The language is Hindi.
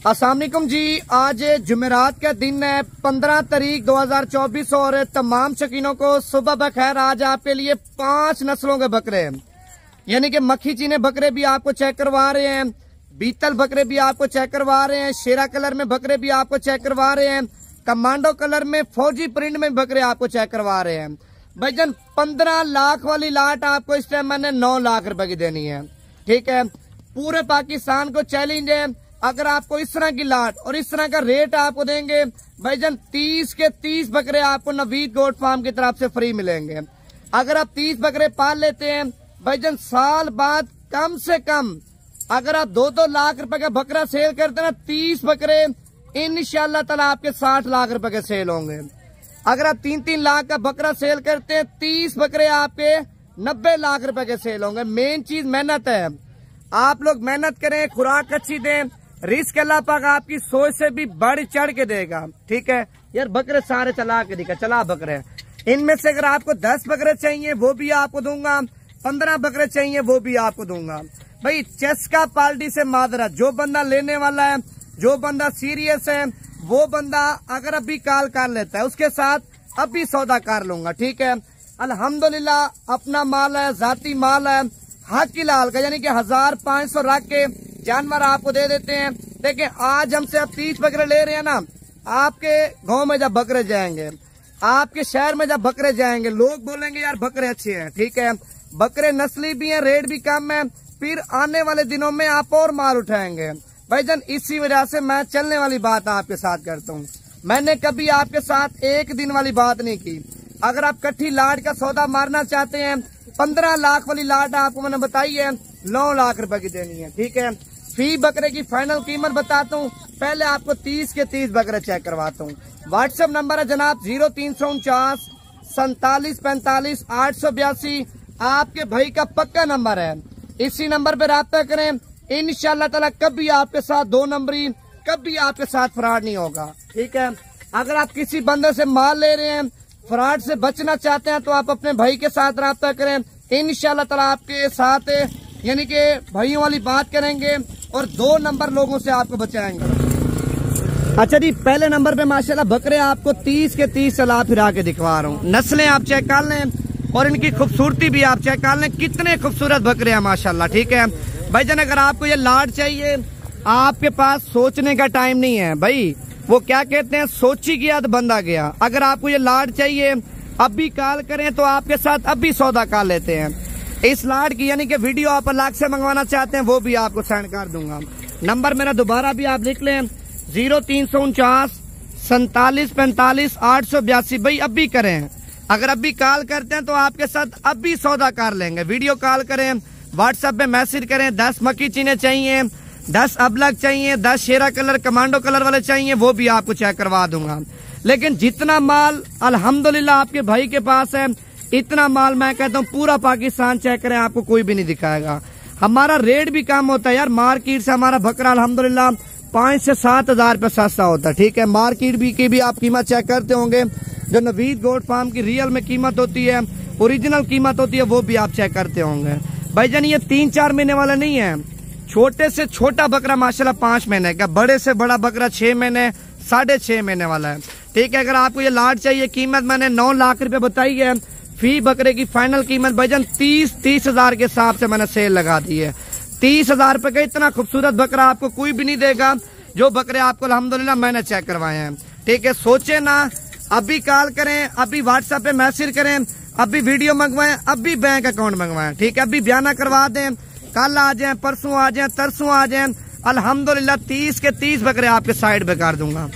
अस्सलाम वालेकुम जी। आज जुमेरात का दिन है 15 तारीख 2024 और तमाम शकीनों को सुबह बखैर। आज आपके लिए 5 नस्लों के बकरे हैं, यानी कि मक्खी चीने बकरे भी आपको चेक करवा रहे हैं, बीतल बकरे भी आपको चेक करवा रहे हैं, शेरा कलर में बकरे भी आपको चेक करवा रहे हैं, कमांडो कलर में फौजी प्रिंट में बकरे आपको चेक करवा रहे हैं। भाईजान 15 लाख वाली लाट आपको इस टाइम मैंने 9 लाख रुपए की देनी है। ठीक है, पूरे पाकिस्तान को चैलेंज है। अगर आपको इस तरह की लाट और इस तरह का रेट आपको देंगे भाईजान, 30 के 30 बकरे आपको नवीद गोट फार्म की तरफ से फ्री मिलेंगे। अगर आप 30 बकरे पाल लेते हैं भाईजान, साल बाद कम से कम अगर आप 2-2 लाख रुपए का बकरा सेल करते हैं ना, 30 बकरे इंशाल्लाह ताला आपके 60 लाख रुपए के सेल होंगे। अगर आप 3-3 लाख का बकरा सेल करते हैं, 30 बकरे आपके 90 लाख रुपए के सेल होंगे। मेन चीज मेहनत है, आप लोग मेहनत करें, खुराक अच्छी दें, रिस्क अल्लाह पाक आपकी सोच से भी बढ़ चढ़ के देगा। ठीक है यार, बकरे सारे चला के दिखा, चला बकरे। इनमें से अगर आपको 10 बकरे चाहिए वो भी आपको दूंगा, 15 बकरे चाहिए वो भी आपको दूंगा। भाई चस्का पार्टी से मादरा, जो बंदा लेने वाला है, जो बंदा सीरियस है, वो बंदा अगर अभी कॉल कर लेता है उसके साथ अभी सौदा कर लूंगा। ठीक है, अल्हम्दुलिल्लाह अपना माल है, जाती माल है, हक की लाल का, यानी कि 1500 रख के जानवर आपको दे देते हैं। देखिए आज हमसे अब 30 बकरे ले रहे हैं ना, आपके गांव में जब बकरे जाएंगे, आपके शहर में जब बकरे जाएंगे, लोग बोलेंगे यार बकरे अच्छे हैं। ठीक है, बकरे नस्ली भी हैं, रेट भी कम है, फिर आने वाले दिनों में आप और माल उठाएंगे भाईजान। इसी वजह से मैं चलने वाली बात आपके साथ करता हूँ। मैंने कभी आपके साथ एक दिन वाली बात नहीं की। अगर आप कट्ठी लाट का सौदा मारना चाहते हैं, 15 लाख वाली लाट आपको मैंने बताई है 9 लाख रुपए की देनी है। ठीक है, फी बकरे की फाइनल कीमत बताता हूँ, पहले आपको 30 के 30 बकरे चेक करवाता हूँ। व्हाट्सएप नंबर है जनाब 0349 47 45 882, आपके भाई का पक्का नंबर है। इसी नंबर पे राब्ता करें, इंशाल्लाह ताला कभी आपके साथ 2 नंबरी, कभी आपके साथ फ्रॉड नहीं होगा। ठीक है, अगर आप किसी बंदे से माल ले रहे हैं, फ्रॉड से बचना चाहते हैं, तो आप अपने भाई के साथ राब्ता करें, इंशाल्लाह ताला आपके साथ यानी कि भाइयों वाली बात करेंगे और 2 नंबर लोगों से आपको बचाएंगे। अच्छा जी, पहले नंबर पे माशाल्लाह बकरे आपको 30 के 30 चला फिरा के दिखवा रहा हूँ। नस्लें आप चेक कर लें और इनकी खूबसूरती भी आप चेक कर लें, कितने खूबसूरत बकरे हैं माशाल्लाह। ठीक है भाईजान, अगर आपको ये लाट चाहिए, आपके पास सोचने का टाइम नहीं है भाई, वो क्या कहते हैं, सोची गया तो बंदा गया। अगर आपको ये लाट चाहिए अभी कॉल करें तो आपके साथ अभी सौदा कर लेते हैं। इस लाट की यानी कि वीडियो आप अलग से मंगवाना चाहते हैं वो भी आपको सेंड कर दूंगा। नंबर मेरा दोबारा भी आप लिख लें 0349 47 45 882। भाई अभी करें, अगर अभी कॉल करते हैं तो आपके साथ अभी सौदा कर लेंगे। वीडियो कॉल करें, व्हाट्सएप पे मैसेज करें, 10 मक्खी चीने चाहिए, 10 अबलग चाहिए, 10 शेरा कलर कमांडो कलर वाले चाहिए, वो भी आपको चेक करवा दूंगा। लेकिन जितना माल अल्हम्दुलिल्लाह आपके भाई के पास है, इतना माल मैं कहता हूँ पूरा पाकिस्तान चेक करें, आपको कोई भी नहीं दिखाएगा। हमारा रेट भी कम होता है यार, मार्केट से हमारा बकरा अल्हम्दुलिल्लाह 5 से 7 हजार रुपये सस्ता होता है। ठीक है, मार्केट भी की भी आप कीमत चेक करते होंगे, जो नवीद गोट फार्म की रियल में कीमत होती है, ओरिजिनल कीमत होती है, वो भी आप चेक करते होंगे। भाईजान ये 3-4 महीने वाला नहीं है, छोटे से छोटा बकरा माशाल्लाह 5 महीने का, बड़े से बड़ा बकरा 6 महीने 6.5 महीने वाला है। ठीक है, अगर आपको ये लाट चाहिए, कीमत मैंने 9 लाख रुपए बताई है। फी बकरे की फाइनल कीमत भाईजान 30 हजार के हिसाब से मैंने सेल लगा दी है। 30 हजार रुपए का इतना खूबसूरत बकरा आपको कोई भी नहीं देगा, जो बकरे आपको अल्हम्दुलिल्लाह मैंने चेक करवाए हैं। ठीक है, सोचे ना, अभी कॉल करें, अभी व्हाट्सएप पे मैसेज करें, अभी वीडियो मंगवाएं, अभी बैंक अकाउंट मंगवाएं। ठीक है, अभी बयाना करवा दें, कल आ जाएं, परसों आ जाएं, तरसों आ जाएं, अल्हम्दुलिल्लाह 30 के 30 बकरे आपके साइड पे कर दूंगा।